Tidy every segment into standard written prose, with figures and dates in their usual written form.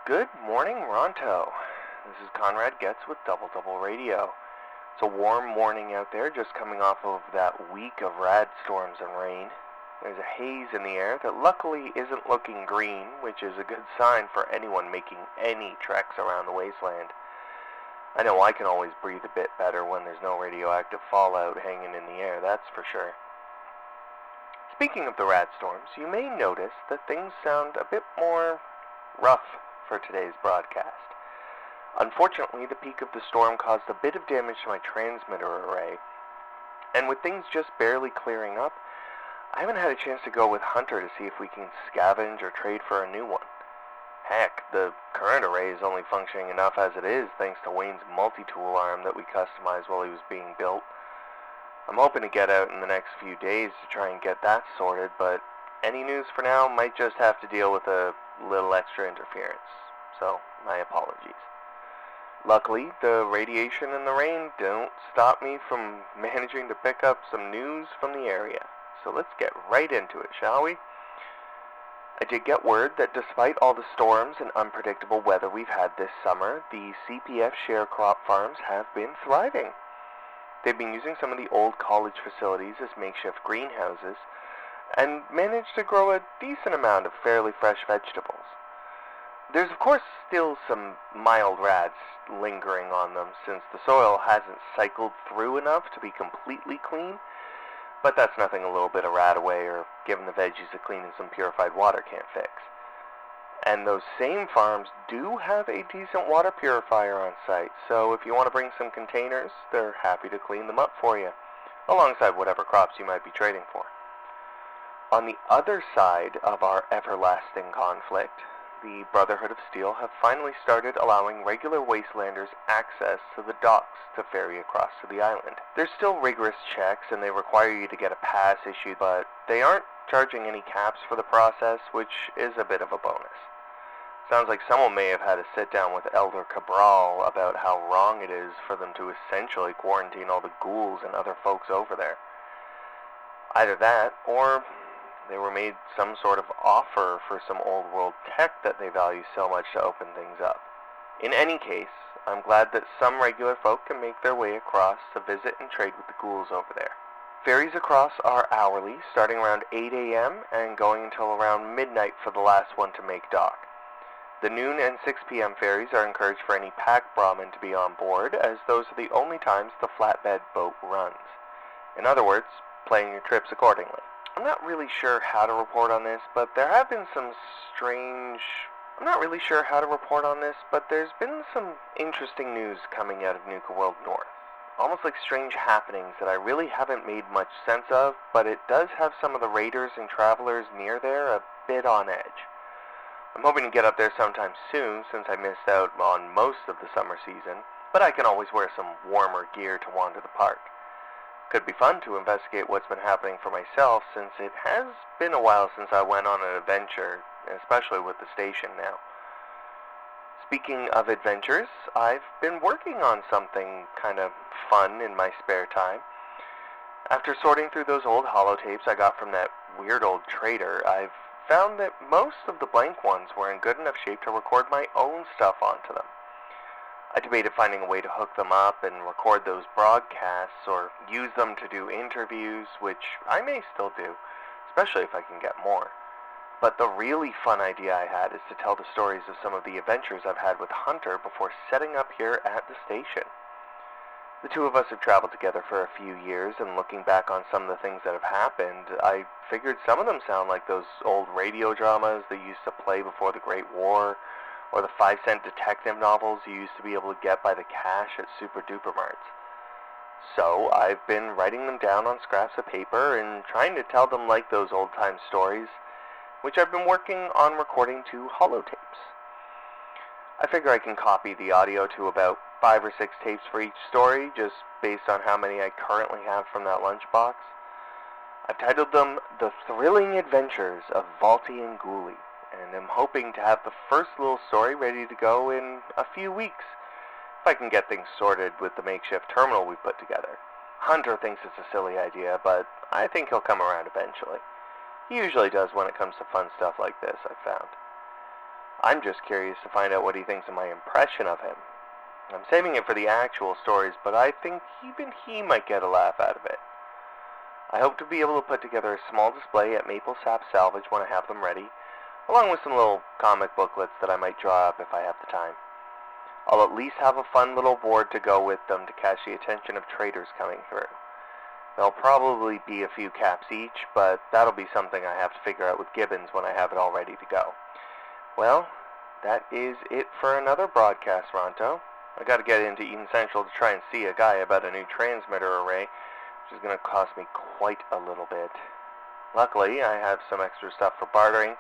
Good morning, Ronto. This is Conrad Getz with Double Radio. It's a warm morning out there, just coming off of that week of rad storms and rain. There's a haze in the air that luckily isn't looking green, which is a good sign for anyone making any treks around the wasteland. I know I can always breathe a bit better when there's no radioactive fallout hanging in the air, that's for sure. Speaking of the rad storms, you may notice that things sound a bit more rough for today's broadcast. Unfortunately, the peak of the storm caused a bit of damage to my transmitter array, and with things just barely clearing up, I haven't had a chance to go with Hunter to see if we can scavenge or trade for a new one. Heck, the current array is only functioning enough as it is thanks to Wayne's multi-tool arm that we customized while he was being built. I'm hoping to get out in the next few days to try and get that sorted, but any news for now might just have to deal with a little extra interference, so my apologies. Luckily, the radiation and the rain don't stop me from managing to pick up some news from the area. So let's get right into it, shall we? I did get word that despite all the storms and unpredictable weather we've had this summer, the CPF share crop farms have been thriving. They've been using some of the old college facilities as makeshift greenhouses, and managed to grow a decent amount of fairly fresh vegetables. There's of course still some mild rads lingering on them since the soil hasn't cycled through enough to be completely clean, but that's nothing a little bit of rad away or giving the veggies a clean and some purified water can't fix. And those same farms do have a decent water purifier on site, so if you want to bring some containers, they're happy to clean them up for you, alongside whatever crops you might be trading for. On the other side of our everlasting conflict, the Brotherhood of Steel have finally started allowing regular wastelanders access to the docks to ferry across to the island. There's still rigorous checks and they require you to get a pass issued, but they aren't charging any caps for the process, which is a bit of a bonus. Sounds like someone may have had a sit down with Elder Cabral about how wrong it is for them to essentially quarantine all the ghouls and other folks over there. Either that, or they were made some sort of offer for some old world tech that they value so much to open things up. In any case, I'm glad that some regular folk can make their way across to visit and trade with the ghouls over there. Ferries across are hourly, starting around 8 a.m. and going until around midnight for the last one to make dock. The noon and 6 p.m. ferries are encouraged for any pack brahmin to be on board, as those are the only times the flatbed boat runs. In other words, plan your trips accordingly. I'm not really sure how to report on this, but there's been some interesting news coming out of Nuka World North. Almost like strange happenings that I really haven't made much sense of, but it does have some of the raiders and travelers near there a bit on edge. I'm hoping to get up there sometime soon, since I missed out on most of the summer season, but I can always wear some warmer gear to wander the park. Could be fun to investigate what's been happening for myself, since it has been a while since I went on an adventure, especially with the station now. Speaking of adventures, I've been working on something kind of fun in my spare time. After sorting through those old holotapes I got from that weird old trader, I've found that most of the blank ones were in good enough shape to record my own stuff onto them. I debated finding a way to hook them up and record those broadcasts or use them to do interviews, which I may still do, especially if I can get more. But the really fun idea I had is to tell the stories of some of the adventures I've had with Hunter before setting up here at the station. The two of us have traveled together for a few years, and looking back on some of the things that have happened, I figured some of them sound like those old radio dramas that used to play before the Great War, or the 5-cent detective novels you used to be able to get by the cash at Super Duper Marts. So I've been writing them down on scraps of paper and trying to tell them like those old-time stories, which I've been working on recording to holotapes. I figure I can copy the audio to about 5 or 6 tapes for each story, just based on how many I currently have from that lunchbox. I've titled them The Thrilling Adventures of Vaultie Ghoulie, and I'm hoping to have the first little story ready to go in a few weeks, if I can get things sorted with the makeshift terminal we put together. Hunter thinks it's a silly idea, but I think he'll come around eventually. He usually does when it comes to fun stuff like this, I've found. I'm just curious to find out what he thinks of my impression of him. I'm saving it for the actual stories, but I think even he might get a laugh out of it. I hope to be able to put together a small display at Maple Sap Salvage when I have them ready, along with some little comic booklets that I might draw up if I have the time. I'll at least have a fun little board to go with them to catch the attention of traders coming through. There'll probably be a few caps each, but that'll be something I have to figure out with Gibbons when I have it all ready to go. Well, that is it for another broadcast, Ronto. I gotta get into Eden Central to try and see a guy about a new transmitter array, which is gonna cost me quite a little bit. Luckily, I have some extra stuff for bartering,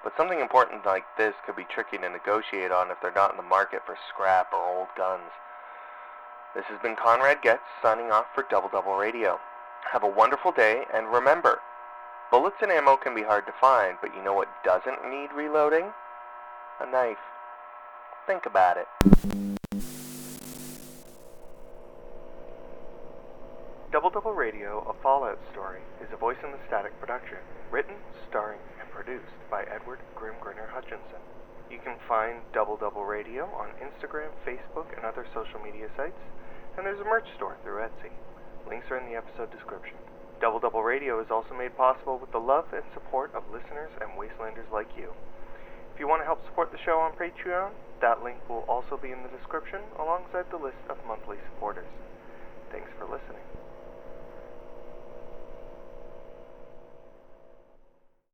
but something important like this could be tricky to negotiate on if they're not in the market for scrap or old guns. This has been Conrad Getz signing off for Double Double Radio. Have a wonderful day, and remember, bullets and ammo can be hard to find, but you know what doesn't need reloading? A knife. Think about it. Double Double Radio, A Fallout Story, is a Voice in the Static production, written, starring, and produced by Edward Grimgrinner Hutchinson. You can find Double Double Radio on Instagram, Facebook, and other social media sites, and there's a merch store through Etsy. Links are in the episode description. Double Double Radio is also made possible with the love and support of listeners and Wastelanders like you. If you want to help support the show on Patreon, that link will also be in the description alongside the list of monthly supporters. Thanks for listening.